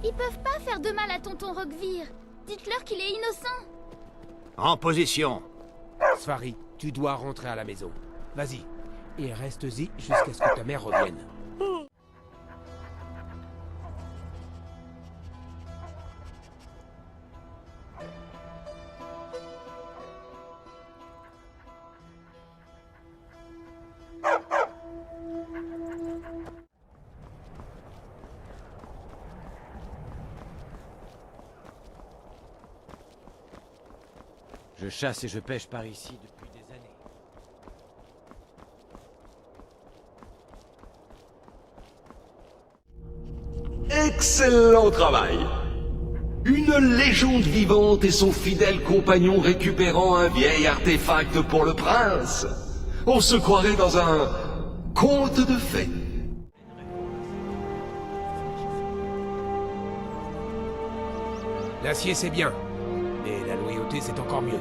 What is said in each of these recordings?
Ils peuvent pas faire de mal à tonton Roquevire. Dites-leur qu'il est innocent. En position. Sfari, tu dois rentrer à la maison. Vas-y. Et reste-y jusqu'à ce que ta mère revienne. Je chasse et je pêche par ici depuis des années. Excellent travail! Une légende vivante et son fidèle compagnon récupérant un vieil artefact pour le prince. On se croirait dans un conte de fées. L'acier, c'est bien. Mais la loyauté, c'est encore mieux.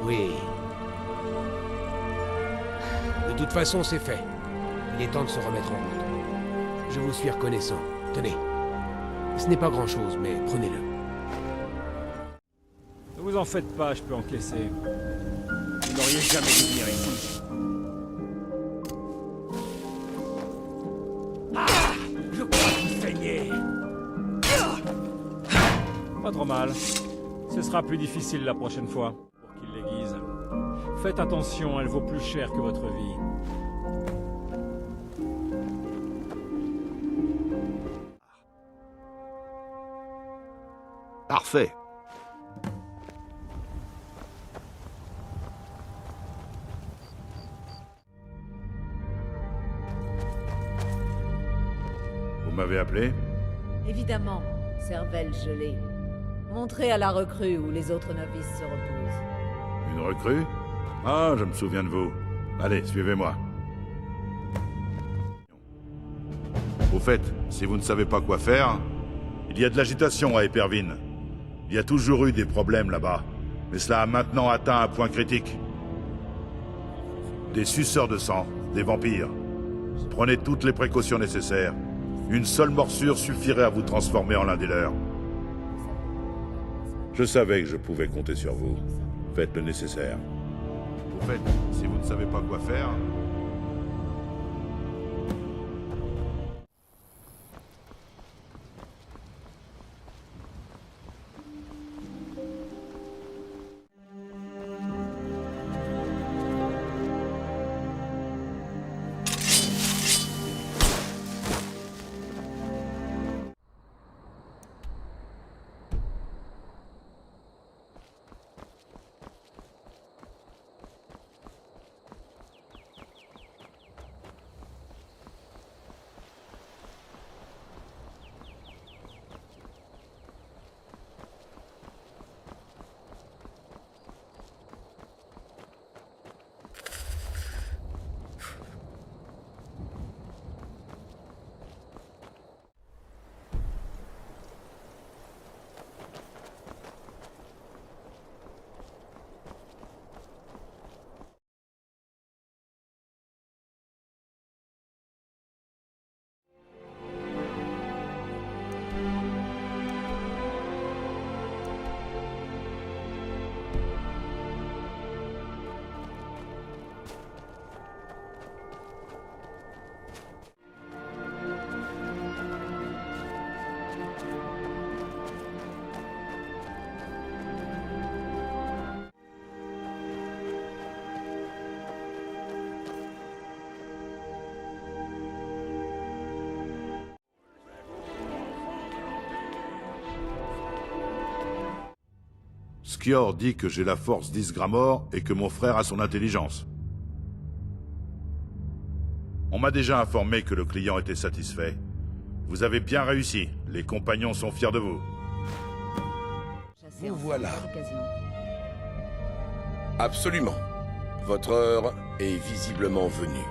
Oui. De toute façon, c'est fait. Il est temps de se remettre en route. Je vous suis reconnaissant. Tenez. Ce n'est pas grand-chose, mais prenez-le. Ne vous en faites pas, je peux encaisser. Vous n'auriez jamais dû venir ici. Je crois qu'il saignait. Pas trop mal. Ce sera plus difficile la prochaine fois, pour qu'il l'aiguise. Faites attention, elle vaut plus cher que votre vie. Parfait. Vous m'avez appelé? Évidemment, cervelle gelée. Montrez à la recrue où les autres novices se reposent. Une recrue? Ah, je me souviens de vous. Allez, suivez-moi. Au fait, si vous ne savez pas quoi faire, il y a de l'agitation à Épervine. Il y a toujours eu des problèmes là-bas, mais cela a maintenant atteint un point critique. Des suceurs de sang, des vampires. Prenez toutes les précautions nécessaires. Une seule morsure suffirait à vous transformer en l'un des leurs. Je savais que je pouvais compter sur vous. Faites le nécessaire. Au fait, si vous ne savez pas quoi faire... Skior dit que j'ai la force d'Isgramor et que mon frère a son intelligence. On m'a déjà informé que le client était satisfait. Vous avez bien réussi. Les compagnons sont fiers de vous. Vous voilà. Absolument. Votre heure est visiblement venue.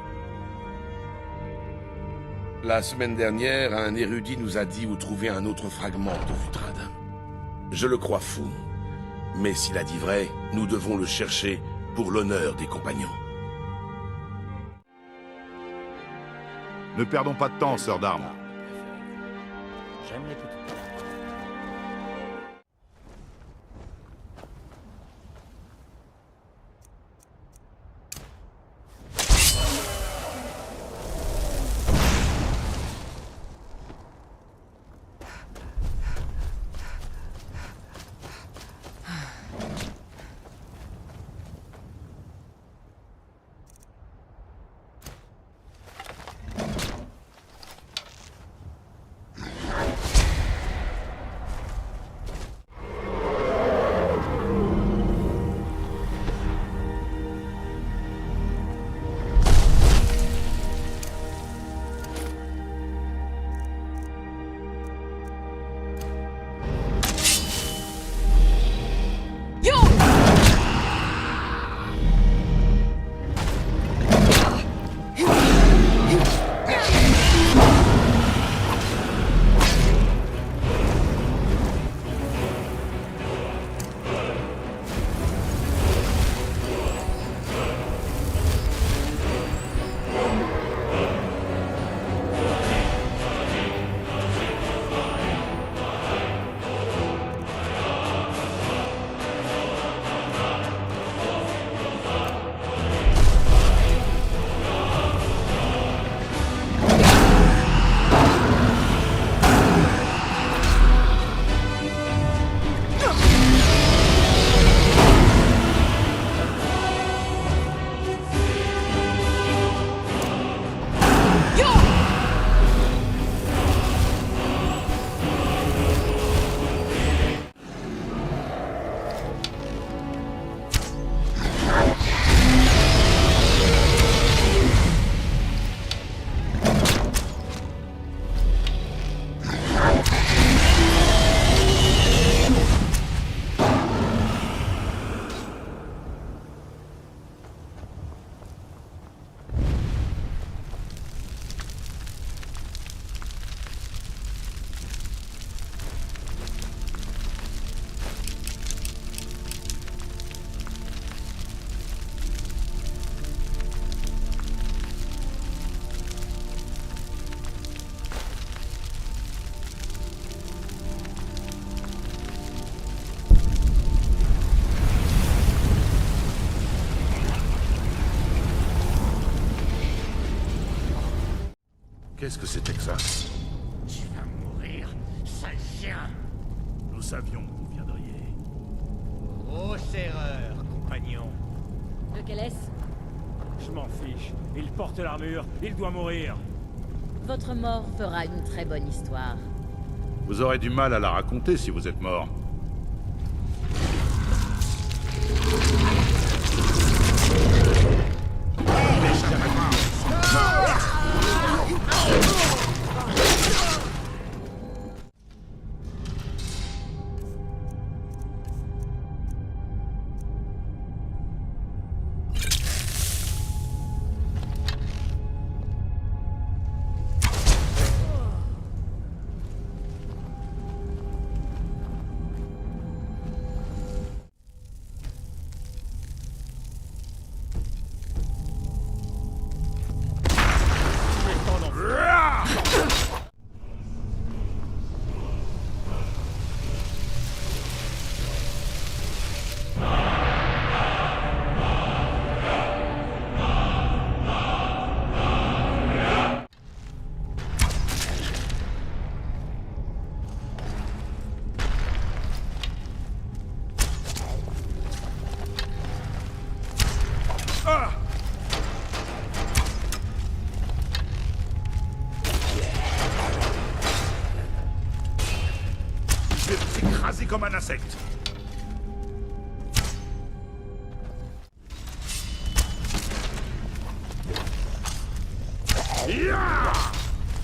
La semaine dernière, un érudit nous a dit où trouver un autre fragment de Vutrad. Je le crois fou. Mais s'il a dit vrai, nous devons le chercher pour l'honneur des compagnons. Ne perdons pas de temps, sœur d'armes. J'aime les petits. Qu'est-ce que c'était que ça? Tu vas mourir, sale chien. Nous savions que vous viendriez. Grosse erreur, compagnon. Lequel est-ce? Je m'en fiche. Il porte l'armure, il doit mourir. Votre mort fera une très bonne histoire. Vous aurez du mal à la raconter si vous êtes mort. Je vais vous écraser comme un insecte. Ya!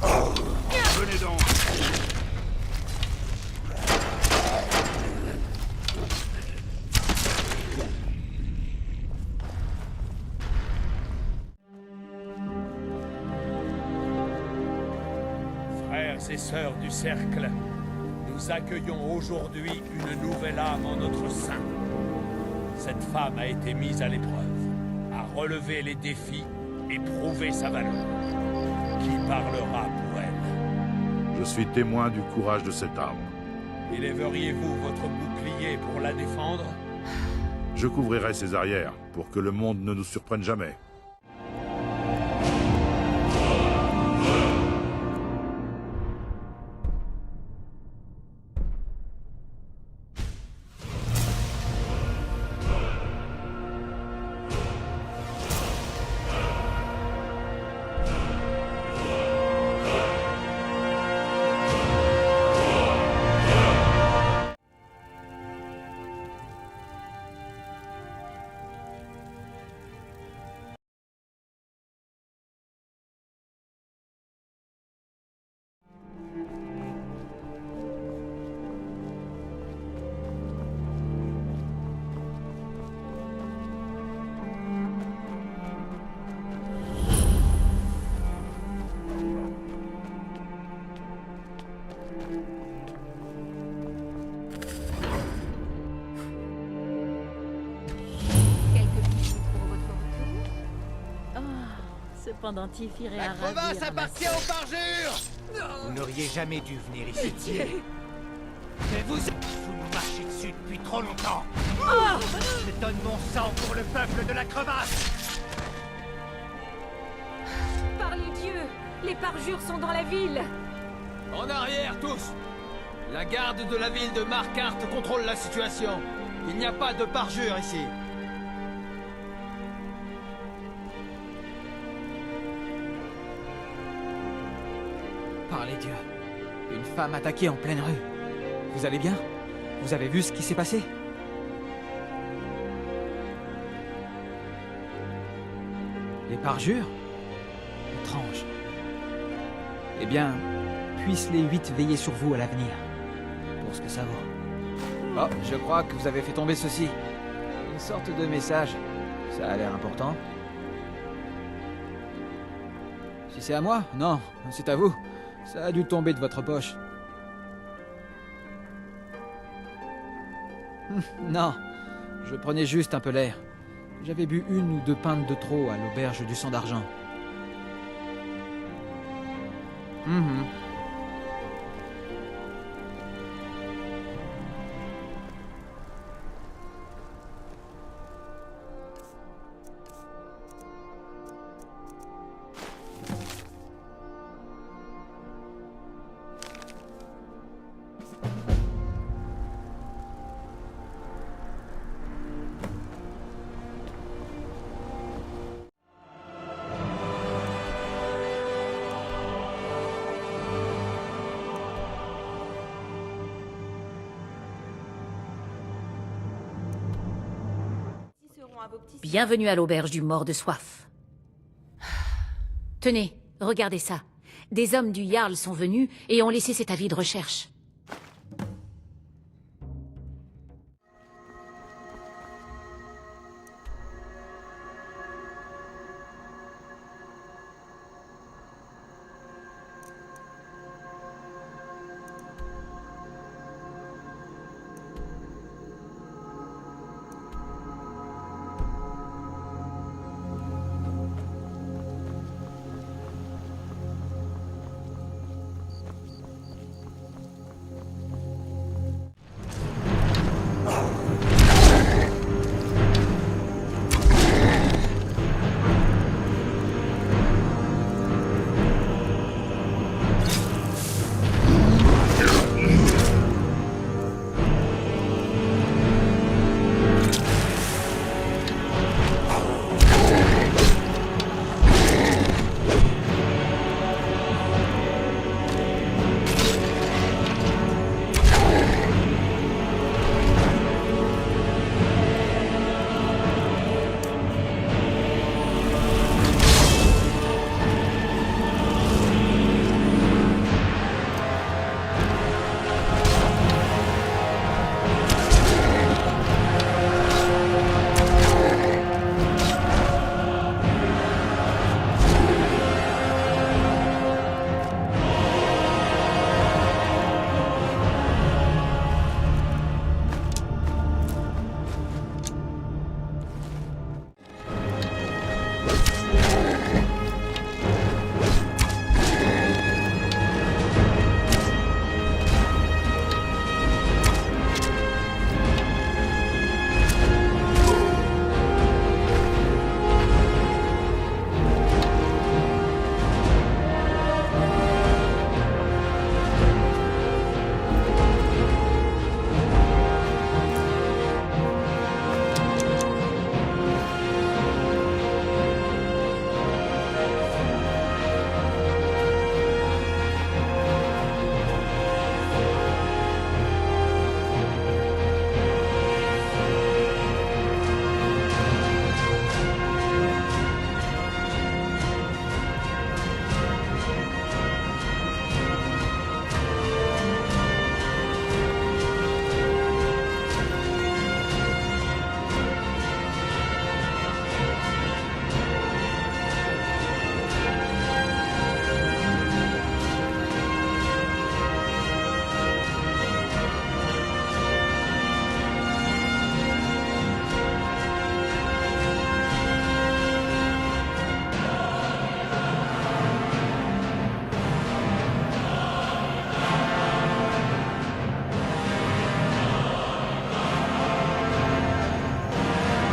Venez donc. Frères et sœurs du Cercle, nous accueillons aujourd'hui une nouvelle âme en notre sein. Cette femme a été mise à l'épreuve, a relevé les défis et prouvé sa valeur. Qui parlera pour elle? Je suis témoin du courage de cette arme. Élèveriez-vous votre bouclier pour la défendre? Je couvrirai ses arrières pour que le monde ne nous surprenne jamais. Ce pendentif irait La à ravir crevasse à ma appartient au parjure. Vous n'auriez jamais dû venir ici. Pitié. Mais vous nous marchez dessus depuis trop longtemps. Je donne mon sang pour le peuple de la crevasse. Par les dieux, les parjures sont dans la ville. En arrière, tous! La garde de la ville de Markarth contrôle la situation. Il n'y a pas de parjure ici. Par les dieux. Une femme attaquée en pleine rue. Vous allez bien? Vous avez vu ce qui s'est passé? Les parjures? Étrange. Eh bien, puissent les 8 veiller sur vous à l'avenir. Pour ce que ça vaut. Oh, je crois que vous avez fait tomber ceci. Une sorte de message. Ça a l'air important. Si c'est à moi? Non, c'est à vous. Ça a dû tomber de votre poche. Non, je prenais juste un peu l'air. J'avais bu 1 ou 2 pintes de trop à l'auberge du Sang d'Argent. Bienvenue à l'auberge du mort de soif. Tenez, regardez ça. Des hommes du Jarl sont venus et ont laissé cet avis de recherche.